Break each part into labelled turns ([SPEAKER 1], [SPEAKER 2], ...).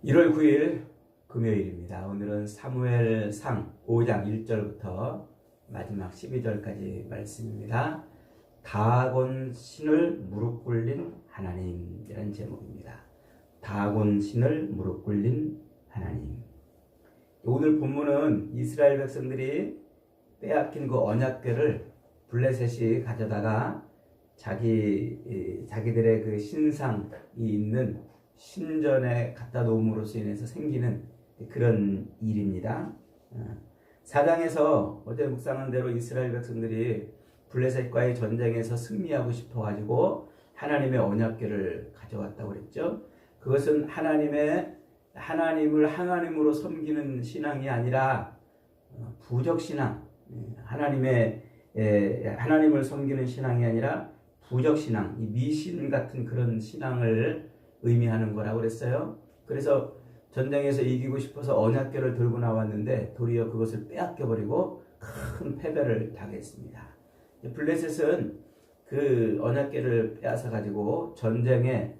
[SPEAKER 1] 1월 9일 금요일입니다. 오늘은 사무엘상 5장 1절부터 마지막 12절까지 말씀입니다. 다곤 신을 무릎 꿇린 하나님이라는 제목입니다. 다곤 신을 무릎 꿇린 하나님. 오늘 본문은 이스라엘 백성들이 빼앗긴 그 언약궤를 블레셋이 가져다가 자기들의 그 신상이 있는 신전에 갖다 놓음으로써 인해서 생기는 그런 일입니다. 4장에서 어제 묵상한 대로 이스라엘 백성들이 블레셋과의 전쟁에서 승리하고 싶어가지고 하나님의 언약궤를 가져왔다고 그랬죠. 그것은 하나님을 하나님으로 섬기는 신앙이 아니라 부적신앙, 하나님을 섬기는 신앙이 아니라 부적신앙, 미신 같은 그런 신앙을 의미하는 거라고 그랬어요. 그래서 전쟁에서 이기고 싶어서 언약궤를 들고 나왔는데 도리어 그것을 빼앗겨버리고 큰 패배를 당했습니다. 블레셋은 그 언약궤를 빼앗아 가지고 전쟁에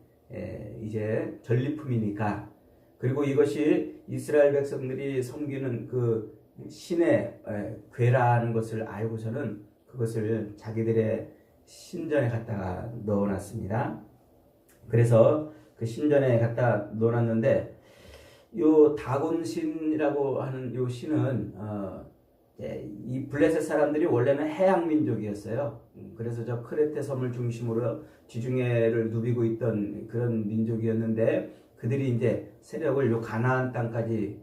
[SPEAKER 1] 이제 전리품이니까, 그리고 이것이 이스라엘 백성들이 섬기는 그 신의 궤라는 것을 알고서는 그것을 자기들의 신전에 갖다가 넣어놨습니다. 그래서 그 신전에 갖다 놓았는데, 요 다곤신이라고 하는 요 신은 이 블레셋 사람들이 원래는 해양 민족이었어요. 그래서 저 크레테 섬을 중심으로 지중해를 누비고 있던 그런 민족이었는데, 그들이 이제 세력을 요 가나안 땅까지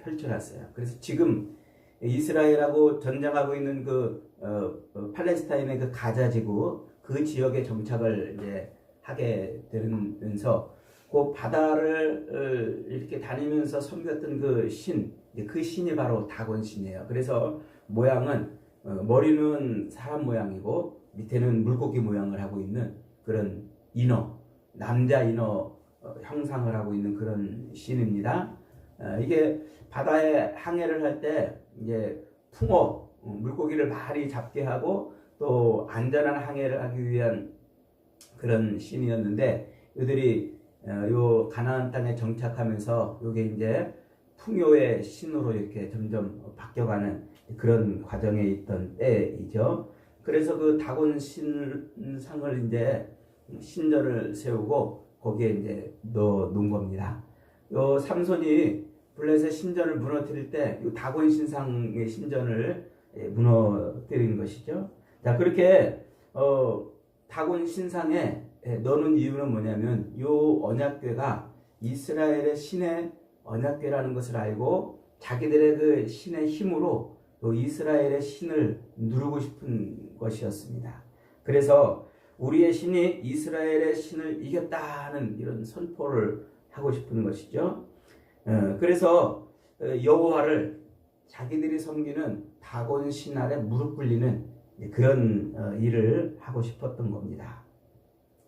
[SPEAKER 1] 펼쳐놨어요. 그래서 지금 이스라엘하고 전쟁하고 있는 그 팔레스타인의 그 가자 지구, 그 지역에 정착을 이제 하게 되면서 그 바다를 이렇게 다니면서 섬겼던 그 신이 바로 다곤신이에요. 그래서 모양은 머리는 사람 모양이고 밑에는 물고기 모양을 하고 있는 그런 남자 인어 형상을 하고 있는 그런 신입니다. 이게 바다에 항해를 할 때 이제 풍어, 물고기를 많이 잡게 하고 또 안전한 항해를 하기 위한 그런 신이었는데, 이들이 요 가나안 땅에 정착하면서 요게 이제 풍요의 신으로 이렇게 점점 바뀌어가는 그런 과정에 있던 때이죠. 그래서 그 다곤 신상을 이제 신전을 세우고 거기에 이제 넣어 놓은 겁니다. 요 삼손이 블레셋 신전을 무너뜨릴 때 요 다곤 신상의 신전을 무너뜨린 것이죠. 자, 그렇게 다곤 신상에 넣는 이유는 뭐냐면, 요 언약궤가 이스라엘의 신의 언약궤라는 것을 알고 자기들의 그 신의 힘으로 또 이스라엘의 신을 누르고 싶은 것이었습니다. 그래서 우리의 신이 이스라엘의 신을 이겼다는 이런 선포를 하고 싶은 것이죠. 그래서 여호와를 자기들이 섬기는 다곤 신 아래 무릎 꿇리는 그런 일을 하고 싶었던 겁니다.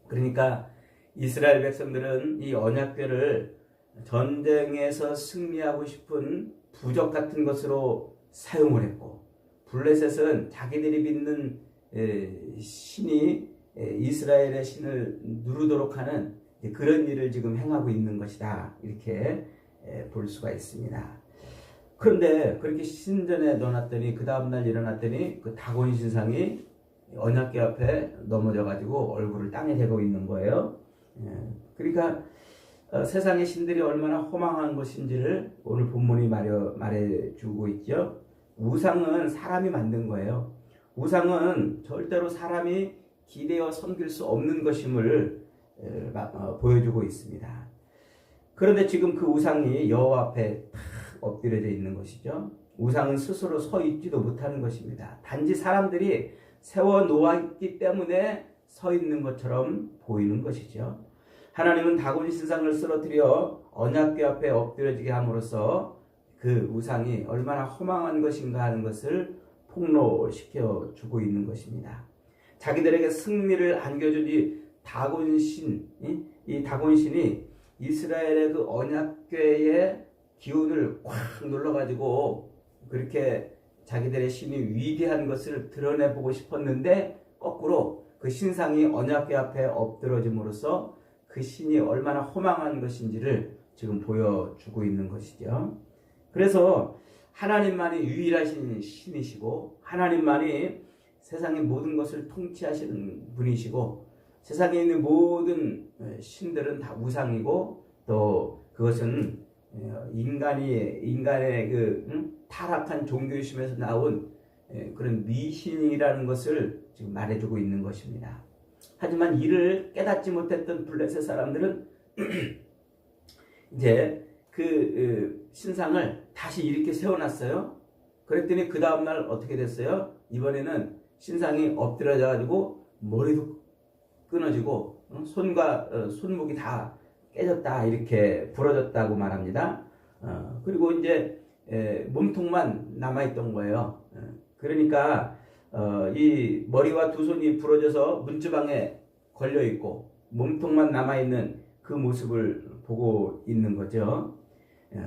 [SPEAKER 1] 그러니까 이스라엘 백성들은 이 언약궤를 전쟁에서 승리하고 싶은 부적 같은 것으로 사용을 했고, 블레셋은 자기들이 믿는 신이 이스라엘의 신을 누르도록 하는 그런 일을 지금 행하고 있는 것이다, 이렇게 볼 수가 있습니다. 그런데 그렇게 신전에 넣어놨더니 그 다음날 일어났더니 그 다곤 신상이 언약궤 앞에 넘어져 가지고 얼굴을 땅에 대고 있는 거예요. 그러니까 세상의 신들이 얼마나 허망한 것인지를 오늘 본문이 말해주고 있죠. 우상은 사람이 만든 거예요. 우상은 절대로 사람이 기대어 섬길 수 없는 것임을 보여주고 있습니다. 그런데 지금 그 우상이 여호와 앞에 탁 엎드려져 있는 것이죠. 우상은 스스로 서 있지도 못하는 것입니다. 단지 사람들이 세워 놓았기 때문에 서 있는 것처럼 보이는 것이죠. 하나님은 다곤 신상을 쓰러뜨려 언약궤 앞에 엎드려지게 함으로써 그 우상이 얼마나 허망한 것인가 하는 것을 폭로시켜 주고 있는 것입니다. 자기들에게 승리를 안겨준 이 다곤신이 이스라엘의 그 언약궤의 기운을 꽉 눌러가지고 그렇게 자기들의 신이 위대한 것을 드러내보고 싶었는데, 거꾸로 그 신상이 언약궤 앞에 엎드러짐으로써 그 신이 얼마나 허망한 것인지를 지금 보여주고 있는 것이죠. 그래서 하나님만이 유일하신 신이시고 하나님만이 세상의 모든 것을 통치하시는 분이시고 세상에 있는 모든 신들은 다 우상이고 또 그것은 인간의 그 타락한 종교심에서 나온 그런 미신이라는 것을 지금 말해주고 있는 것입니다. 하지만 이를 깨닫지 못했던 블레셋 사람들은 이제 그 신상을 다시 이렇게 세워놨어요. 그랬더니 그 다음날 어떻게 됐어요? 이번에는 신상이 엎드려져 가지고 머리도 끊어지고 손과 손목이 다 깨졌다 이렇게 부러졌다고 말합니다. 그리고 이제 몸통만 남아있던 거예요. 그러니까 이 머리와 두 손이 부러져서 문지방에 걸려있고 몸통만 남아있는 그 모습을 보고 있는 거죠.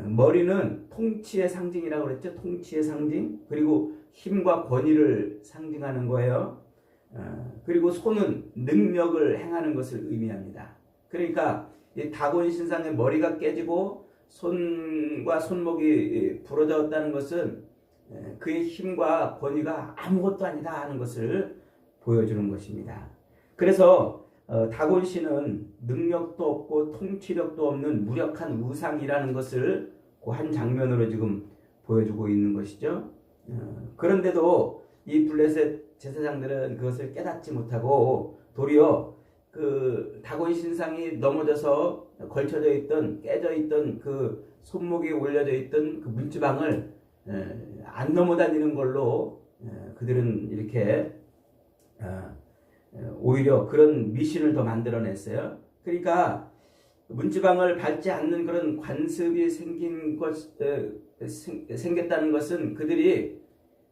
[SPEAKER 1] 머리는 통치의 상징이라고 그랬죠. 통치의 상징. 그리고 힘과 권위를 상징하는 거예요. 그리고 손은 능력을 행하는 것을 의미합니다. 그러니까 이 다곤 신상의 머리가 깨지고 손과 손목이 부러졌다는 것은 그의 힘과 권위가 아무것도 아니다 하는 것을 보여주는 것입니다. 그래서 다곤 신은 능력도 없고 통치력도 없는 무력한 우상이라는 것을 그 한 장면으로 지금 보여주고 있는 것이죠. 그런데도 이 블레셋 제사장들은 그것을 깨닫지 못하고 도리어 그 다곤 신상이 넘어져서 걸쳐져 있던 깨져 있던 그 손목이 올려져 있던 그 문지방을 안 넘어다니는 걸로 그들은 이렇게 오히려 그런 미신을 더 만들어냈어요. 그러니까 문지방을 밟지 않는 그런 관습이 생겼다는 것은 그들이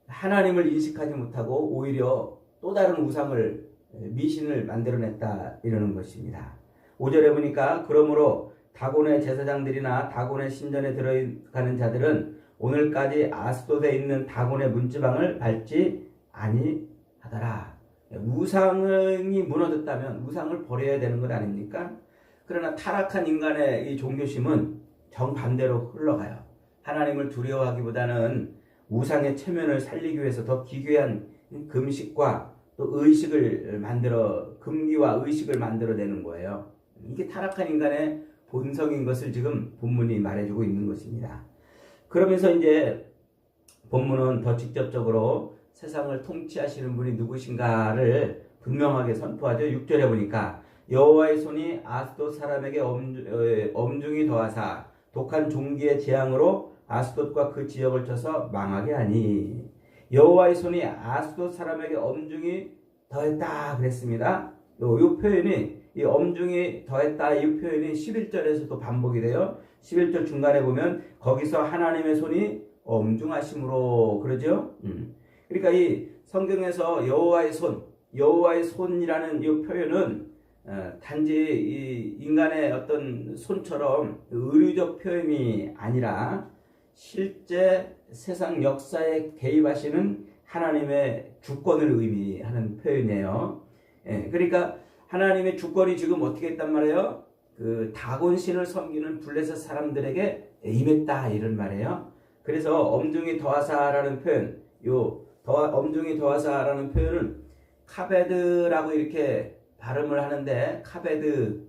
[SPEAKER 1] 하나님을 인식하지 못하고 오히려 또 다른 우상을 미신을 만들어냈다 이러는 것입니다. 5절에 보니까 그러므로 다곤의 제사장들이나 다곤의 신전에 들어가는 자들은 오늘까지 아스돗에 있는 다곤의 문지방을 밟지 아니하더라. 우상이 무너졌다면 우상을 버려야 되는 것 아닙니까? 그러나 타락한 인간의 이 종교심은 정반대로 흘러가요. 하나님을 두려워하기보다는 우상의 체면을 살리기 위해서 더 기괴한 금식과 또 의식을 만들어 금기와 의식을 만들어내는 거예요. 이게 타락한 인간의 본성인 것을 지금 본문이 말해주고 있는 것입니다. 그러면서 이제 본문은 더 직접적으로 세상을 통치하시는 분이 누구신가를 분명하게 선포하죠. 6절에 보니까 여호와의 손이 아스돗 사람에게 엄중히 더하사 독한 종기의 재앙으로 아스돗과 그 지역을 쳐서 망하게 하니 여호와의 손이 아스돗 사람에게 엄중히 더했다 그랬습니다. 이 표현이 이 엄중히 더했다 이 표현이 11절에서도 반복이 돼요. 11절 중간에 보면 거기서 하나님의 손이 엄중하심으로 그러죠. 그러니까 이 성경에서 여호와의 손이라는 이 표현은 단지 이 인간의 어떤 손처럼 의류적 표현이 아니라 실제 세상 역사에 개입하시는 하나님의 주권을 의미하는 표현이에요. 그러니까 하나님의 주권이 지금 어떻게 했단 말이에요? 그 다곤 신을 섬기는 블레셋 사람들에게 임했다 이런 말이에요. 그래서 엄중히 더하사라는 표현, 엄중히 더하사라는 표현은 카베드라고 이렇게 발음을 하는데 카베드,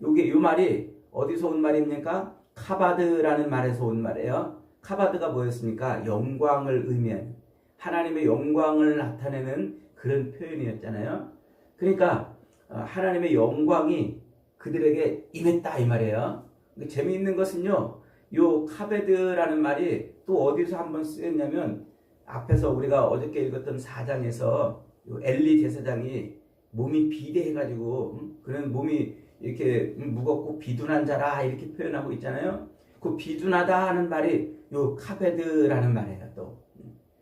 [SPEAKER 1] 이 말이 어디서 온 말입니까? 카바드라는 말에서 온 말이에요. 카바드가 뭐였습니까? 영광을 의미한 하나님의 영광을 나타내는 그런 표현이었잖아요. 그러니까 하나님의 영광이 그들에게 임했다 이 말이에요. 재미있는 것은요, 요 카베드라는 말이 또 어디서 한번 쓰였냐면 앞에서 우리가 어저께 읽었던 4장에서 엘리 제사장이 몸이 비대해가지고 그런 몸이 이렇게 무겁고 비둔한 자라 이렇게 표현하고 있잖아요. 그 비둔하다 하는 말이 요 카베드라는 말이에요. 또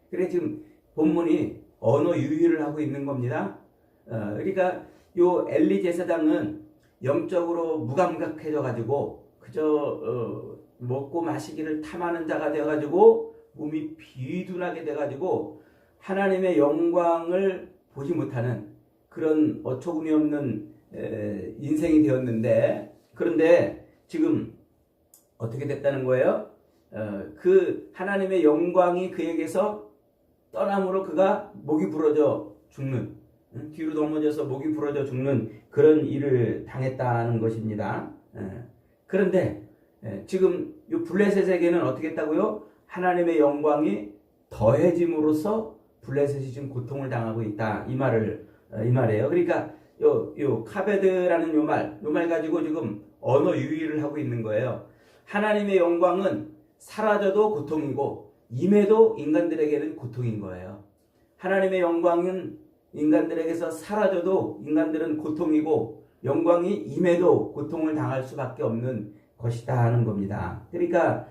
[SPEAKER 1] 그래 지금 본문이 언어 유희를 하고 있는 겁니다. 그러니까 요 엘리 제사장은 영적으로 무감각해져가지고 그저 먹고 마시기를 탐하는 자가 되어가지고 몸이 비둔하게 돼가지고 하나님의 영광을 보지 못하는 그런 어처구니 없는 인생이 되었는데, 그런데 지금 어떻게 됐다는 거예요? 그 하나님의 영광이 그에게서 떠남으로 그가 목이 부러져 죽는, 뒤로 넘어져서 목이 부러져 죽는 그런 일을 당했다는 것입니다. 그런데 지금 이 블레셋에게는 어떻게 했다고요? 하나님의 영광이 더해짐으로써 블레셋이 지금 고통을 당하고 있다. 이 말이에요. 그러니까 요 카베드라는 요 말 가지고 지금 언어 유희를 하고 있는 거예요. 하나님의 영광은 사라져도 고통이고 임해도 인간들에게는 고통인 거예요. 하나님의 영광은 인간들에게서 사라져도 인간들은 고통이고 영광이 임해도 고통을 당할 수밖에 없는 것이다 하는 겁니다. 그러니까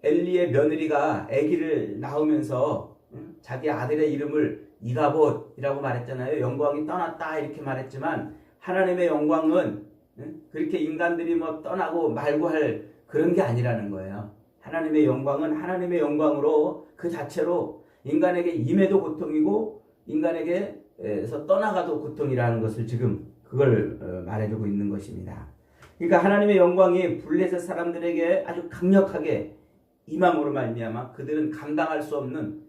[SPEAKER 1] 엘리의 며느리가 아기를 낳으면서 자기 아들의 이름을 이가봇이라고 말했잖아요. 영광이 떠났다 이렇게 말했지만 하나님의 영광은 그렇게 인간들이 뭐 떠나고 말고 할 그런 게 아니라는 거예요. 하나님의 영광은 하나님의 영광으로 그 자체로 인간에게 임해도 고통이고 인간에게서 떠나가도 고통이라는 것을 지금 그걸 말해주고 있는 것입니다. 그러니까 하나님의 영광이 블레셋 사람들에게 아주 강력하게 임함으로 말미암아 그들은 감당할 수 없는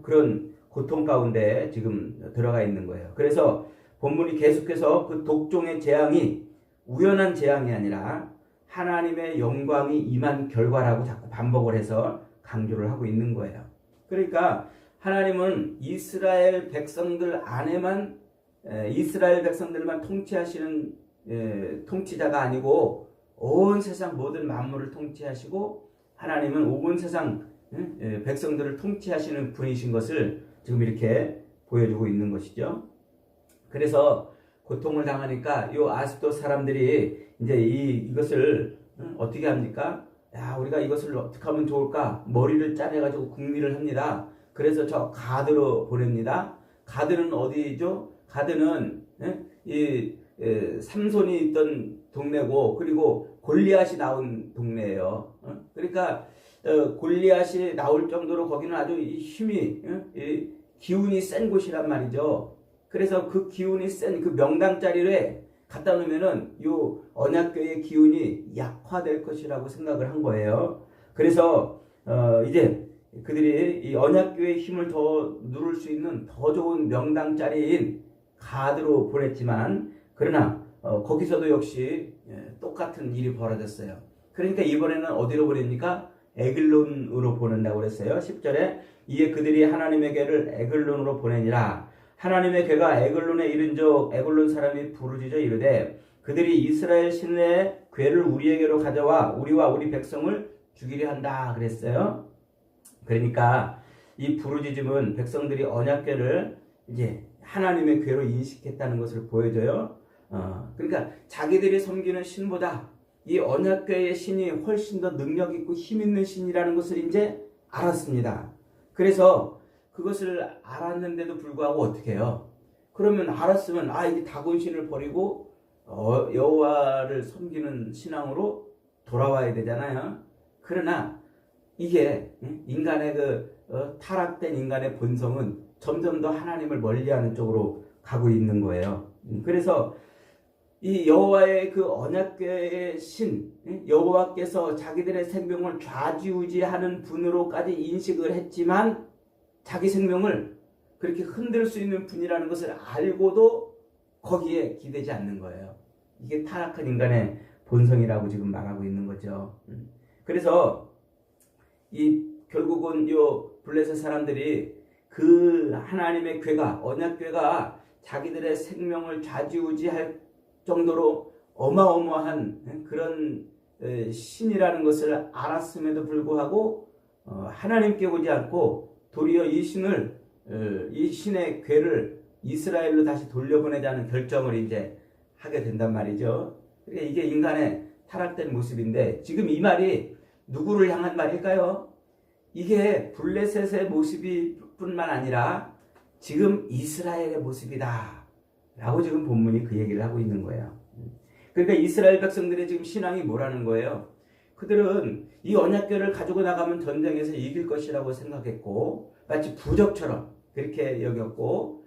[SPEAKER 1] 그런 고통 가운데 지금 들어가 있는 거예요. 그래서 본문이 계속해서 그 독종의 재앙이 우연한 재앙이 아니라 하나님의 영광이 임한 결과라고 자꾸 반복을 해서 강조를 하고 있는 거예요. 그러니까 하나님은 이스라엘 백성들만 통치하시는 통치자가 아니고 온 세상 모든 만물을 통치하시고 하나님은 온 세상 백성들을 통치하시는 분이신 것을 지금 이렇게 보여주고 있는 것이죠. 그래서 고통을 당하니까 요 아스도 사람들이 이제 이것을 어떻게 합니까? 야, 우리가 이것을 어떻게 하면 좋을까? 머리를 짜내가지고 궁리를 합니다. 그래서 저 가드로 보냅니다. 가드는 어디죠? 가드는 삼손이 있던 동네고 그리고 골리앗이 나온 동네예요. 그러니까 골리앗이 나올 정도로 거기는 아주 힘이 기운이 센 곳이란 말이죠. 그래서 그 기운이 센 그 명당 자리에 갖다 놓으면은 요 언약궤의 기운이 약화될 것이라고 생각을 한 거예요. 그래서 이제 그들이 이 언약궤의 힘을 더 누를 수 있는 더 좋은 명당 자리인 가드로 보냈지만 그러나 거기서도 역시 똑같은 일이 벌어졌어요. 그러니까 이번에는 어디로 보냅니까? 에글론으로 보낸다고 그랬어요. 10절에 이에 그들이 하나님의 궤를 에글론으로 보내니라. 하나님의 궤가 에글론에 이른즉 에글론 사람이 부르짖어 이르되 그들이 이스라엘 신의 궤를 우리에게로 가져와 우리와 우리 백성을 죽이려 한다 그랬어요. 그러니까 이 부르짖음은 백성들이 언약궤를 이제 하나님의 궤로 인식했다는 것을 보여줘요. 그러니까 자기들이 섬기는 신보다 이 언약궤의 신이 훨씬 더 능력 있고 힘 있는 신이라는 것을 이제 알았습니다. 그래서 그것을 알았는데도 불구하고 어떻게 해요? 그러면 알았으면 이제 다곤 신을 버리고 여호와를 섬기는 신앙으로 돌아와야 되잖아요. 그러나 이게 인간의 타락된 인간의 본성은 점점 더 하나님을 멀리하는 쪽으로 가고 있는 거예요. 그래서 이 여호와의 그 언약궤의 신 여호와께서 자기들의 생명을 좌지우지하는 분으로까지 인식을 했지만 자기 생명을 그렇게 흔들 수 있는 분이라는 것을 알고도 거기에 기대지 않는 거예요. 이게 타락한 인간의 본성이라고 지금 말하고 있는 거죠. 그래서 결국은 요 블레셋 사람들이 그 하나님의 궤가 언약궤가 자기들의 생명을 좌지우지할 정도로 어마어마한 그런 신이라는 것을 알았음에도 불구하고 하나님께 오지 않고 도리어 이 신의 궤를 이스라엘로 다시 돌려보내자는 결정을 이제 하게 된단 말이죠. 그러니까 이게 인간의 타락된 모습인데 지금 이 말이 누구를 향한 말일까요? 이게 블레셋의 모습이 뿐만 아니라 지금 이스라엘의 모습이다 라고 지금 본문이 그 얘기를 하고 있는 거예요. 그러니까 이스라엘 백성들의 지금 신앙이 뭐라는 거예요? 그들은 이 언약궤를 가지고 나가면 전쟁에서 이길 것이라고 생각했고 마치 부적처럼 그렇게 여겼고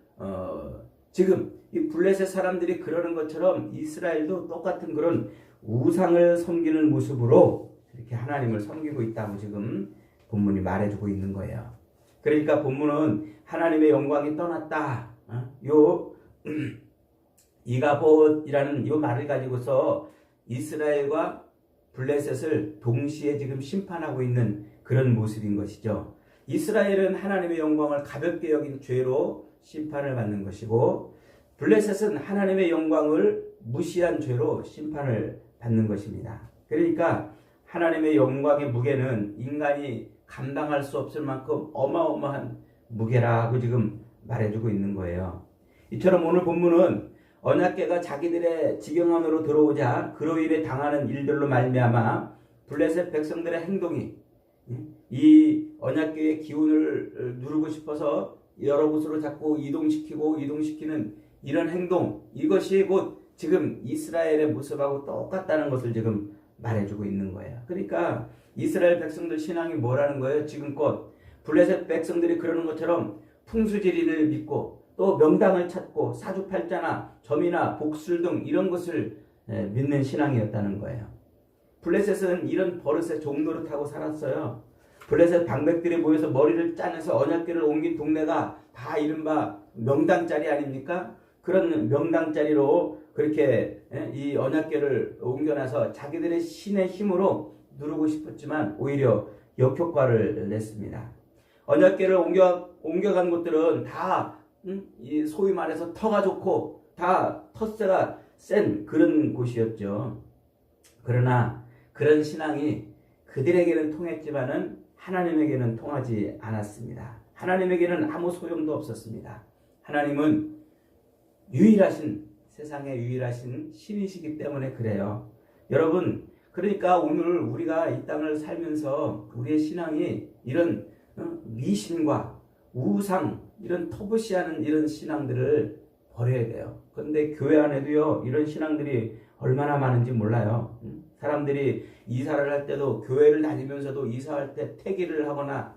[SPEAKER 1] 지금 이 블레셋 사람들이 그러는 것처럼 이스라엘도 똑같은 그런 우상을 섬기는 모습으로 이렇게 하나님을 섬기고 있다고 지금 본문이 말해주고 있는 거예요. 그러니까 본문은 하나님의 영광이 떠났다. 요 이가봇이라는 요 말을 가지고서 이스라엘과 블레셋을 동시에 지금 심판하고 있는 그런 모습인 것이죠. 이스라엘은 하나님의 영광을 가볍게 여긴 죄로 심판을 받는 것이고, 블레셋은 하나님의 영광을 무시한 죄로 심판을 받는 것입니다. 그러니까 하나님의 영광의 무게는 인간이 감당할 수 없을 만큼 어마어마한 무게라고 지금 말해주고 있는 거예요. 이처럼 오늘 본문은 언약궤가 자기들의 지경 안으로 들어오자 그로 인해 당하는 일들로 말미암아 블레셋 백성들의 행동이 이 언약궤의 기운을 누르고 싶어서 여러 곳으로 자꾸 이동시키는 이런 행동, 이것이 곧 지금 이스라엘의 모습하고 똑같다는 것을 지금 말해주고 있는 거예요. 그러니까 이스라엘 백성들 신앙이 뭐라는 거예요? 지금껏 블레셋 백성들이 그러는 것처럼 풍수지리를 믿고 또 명당을 찾고 사주팔자나 점이나 복술 등 이런 것을 믿는 신앙이었다는 거예요. 블레셋은 이런 버릇에 종노릇하고 살았어요. 블레셋 방백들이 모여서 머리를 짜내서 언약궤를 옮긴 동네가 다 이른바 명당자리 아닙니까? 그런 명당자리로 그렇게 이 언약궤를 옮겨놔서 자기들의 신의 힘으로 누르고 싶었지만 오히려 역효과를 냈습니다. 언약궤를 옮겨간 곳들은 다 이 소위 말해서 터가 좋고 다 텃세가 센 그런 곳이었죠. 그러나 그런 신앙이 그들에게는 통했지만은 하나님에게는 통하지 않았습니다. 하나님에게는 아무 소용도 없었습니다. 하나님은 세상에 유일하신 신이시기 때문에 그래요. 여러분, 그러니까 오늘 우리가 이 땅을 살면서 우리의 신앙이 이런 미신과 우상, 이런 터부시하는 이런 신앙들을 버려야 돼요. 그런데 교회 안에도요, 이런 신앙들이 얼마나 많은지 몰라요. 사람들이 이사를 할 때도 교회를 다니면서도 이사할 때 퇴기를 하거나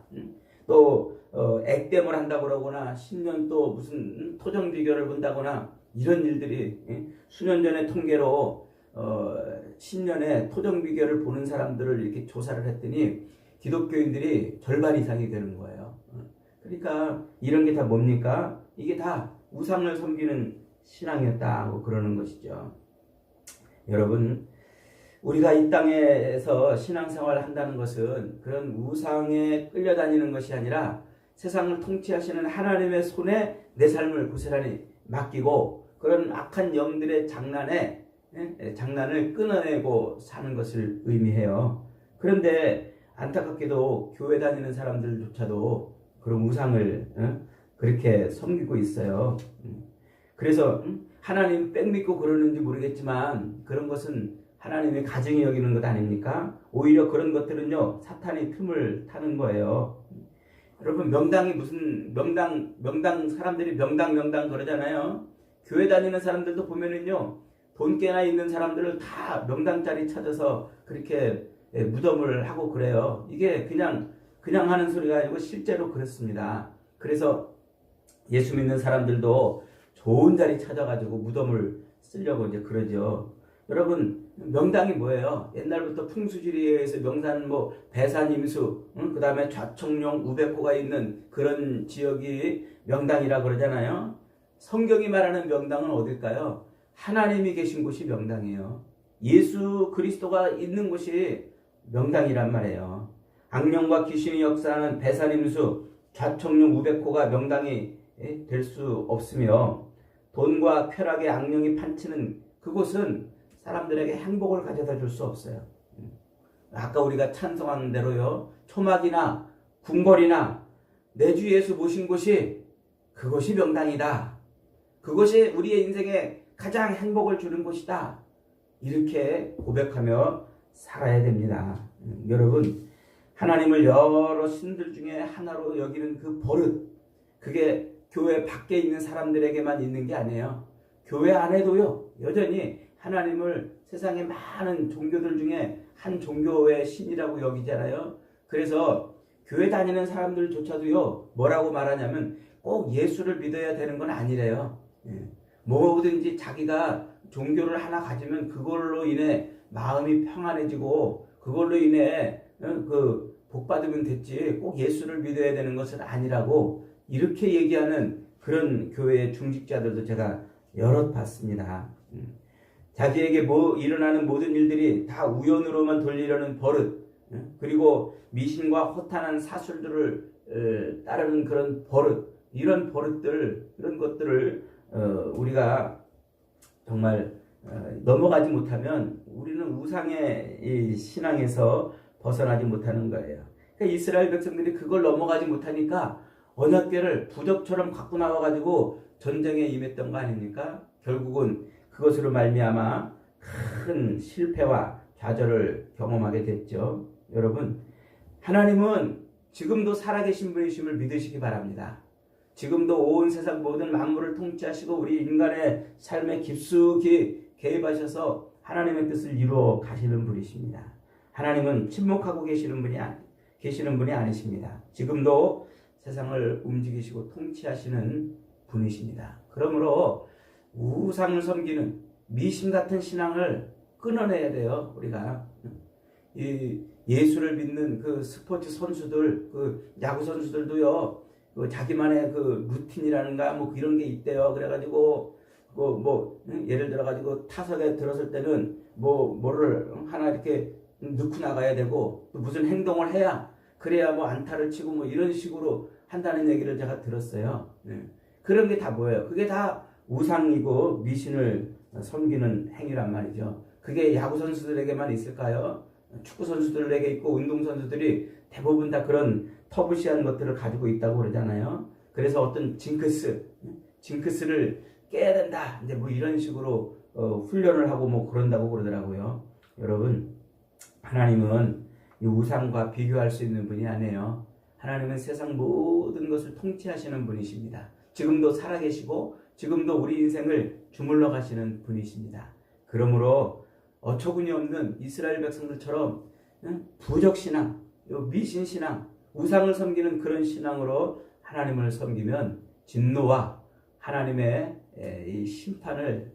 [SPEAKER 1] 또 액땜을 한다고 그러거나 10년 또 무슨 토정 비결을 본다거나 이런 일들이 수년 전의 통계로 10년에 토정 비결을 보는 사람들을 이렇게 조사를 했더니 기독교인들이 절반 이상이 되는 거예요. 그러니까 이런 게 다 뭡니까? 이게 다 우상을 섬기는 신앙이었다고 그러는 것이죠. 여러분, 우리가 이 땅에서 신앙생활을 한다는 것은 그런 우상에 끌려다니는 것이 아니라 세상을 통치하시는 하나님의 손에 내 삶을 고스란히 맡기고 그런 악한 영들의 장난을 끊어내고 사는 것을 의미해요. 그런데 안타깝게도 교회 다니는 사람들조차도 그런 우상을 그렇게 섬기고 있어요. 그래서 하나님 빽 믿고 그러는지 모르겠지만 그런 것은 하나님의 가증히 여기는 것 아닙니까? 오히려 그런 것들은요, 사탄이 틈을 타는 거예요. 여러분, 명당이 무슨 명당 사람들이 명당 그러잖아요. 교회 다니는 사람들도 보면은요, 돈 꽤나 있는 사람들을 다 명당자리 찾아서 그렇게 무덤을 하고 그래요. 이게 그냥 하는 소리가 아니고 실제로 그렇습니다. 그래서 예수 믿는 사람들도 좋은 자리 찾아가지고 무덤을 쓰려고 이제 그러죠. 여러분, 명당이 뭐예요? 옛날부터 풍수지리에 의해서 명산 배산임수, 그 다음에 좌청룡, 우백호가 있는 그런 지역이 명당이라 그러잖아요. 성경이 말하는 명당은 어딜까요? 하나님이 계신 곳이 명당이에요. 예수 그리스도가 있는 곳이 명당이란 말이에요. 악령과 귀신이 역사하는 배산임수, 좌청룡, 우백호가 명당이 될 수 없으며 돈과 쾌락의 악령이 판치는 그곳은 사람들에게 행복을 가져다 줄 수 없어요. 아까 우리가 찬송한 대로요, 초막이나 궁궐이나 내 주 예수 모신 곳이 그것이 명당이다. 그것이 우리의 인생에 가장 행복을 주는 곳이다. 이렇게 고백하며 살아야 됩니다. 여러분, 하나님을 여러 신들 중에 하나로 여기는 그 버릇, 그게 교회 밖에 있는 사람들에게만 있는 게 아니에요. 교회 안에도요, 여전히 하나님을 세상의 많은 종교들 중에 한 종교의 신이라고 여기잖아요. 그래서 교회 다니는 사람들조차도요, 뭐라고 말하냐면 꼭 예수를 믿어야 되는 건 아니래요. 뭐든지 자기가 종교를 하나 가지면 그걸로 인해 마음이 평안해지고 그걸로 인해 그 복받으면 됐지 꼭 예수를 믿어야 되는 것은 아니라고 이렇게 얘기하는 그런 교회의 중직자들도 제가 여럿 봤습니다. 자기에게 일어나는 모든 일들이 다 우연으로만 돌리려는 버릇, 그리고 미신과 허탄한 사술들을 따르는 그런 버릇, 이런 버릇들, 이런 것들을 우리가 정말 넘어가지 못하면 우리는 우상의 이 신앙에서 벗어나지 못하는 거예요. 그러니까 이스라엘 백성들이 그걸 넘어가지 못하니까 언약궤를 부적처럼 갖고 나와가지고 전쟁에 임했던 거 아닙니까? 결국은 그것으로 말미암아 큰 실패와 좌절을 경험하게 됐죠. 여러분, 하나님은 지금도 살아계신 분이심을 믿으시기 바랍니다. 지금도 온 세상 모든 만물을 통치하시고 우리 인간의 삶에 깊숙이 개입하셔서 하나님의 뜻을 이루어 가시는 분이십니다. 하나님은 침묵하고 계시는 분이 아니십니다. 지금도 세상을 움직이시고 통치하시는 분이십니다. 그러므로 우상을 섬기는 미신 같은 신앙을 끊어내야 돼요. 우리가 이 예수를 믿는 그 스포츠 선수들, 그 야구 선수들도요, 그 자기만의 그 루틴이라는가 뭐 이런 게 있대요. 그래가지고 예를 들어가지고 타석에 들었을 때는 뭐를 하나 이렇게 넣고 나가야 되고 또 무슨 행동을 해야 그래야 안타를 치고 이런 식으로 한다는 얘기를 제가 들었어요. 그런 게 다 뭐예요? 그게 다 우상이고 미신을 섬기는 행위란 말이죠. 그게 야구 선수들에게만 있을까요? 축구 선수들에게 있고 운동 선수들이 대부분 다 그런 터부시한 것들을 가지고 있다고 그러잖아요. 그래서 어떤 징크스를 깨야 된다. 이제 이런 식으로 훈련을 하고 그런다고 그러더라고요. 여러분, 하나님은 이 우상과 비교할 수 있는 분이 아니에요. 하나님은 세상 모든 것을 통치하시는 분이십니다. 지금도 살아계시고 지금도 우리 인생을 주물러 가시는 분이십니다. 그러므로 어처구니 없는 이스라엘 백성들처럼 부적신앙, 미신신앙, 우상을 섬기는 그런 신앙으로 하나님을 섬기면 진노와 하나님의 이 심판을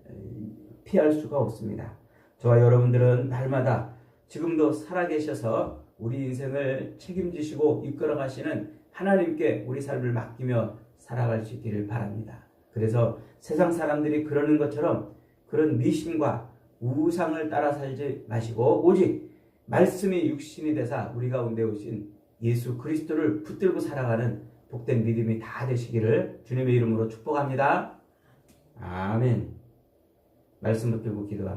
[SPEAKER 1] 피할 수가 없습니다. 저와 여러분들은 날마다 지금도 살아계셔서 우리 인생을 책임지시고 이끌어 가시는 하나님께 우리 삶을 맡기며 살아갈 수 있기를 바랍니다. 그래서 세상 사람들이 그러는 것처럼 그런 미신과 우상을 따라 살지 마시고 오직 말씀이 육신이 되사 우리 가운데 오신 예수 그리스도를 붙들고 살아가는 복된 믿음이 다 되시기를 주님의 이름으로 축복합니다. 아멘. 말씀 붙들고 기도합니다.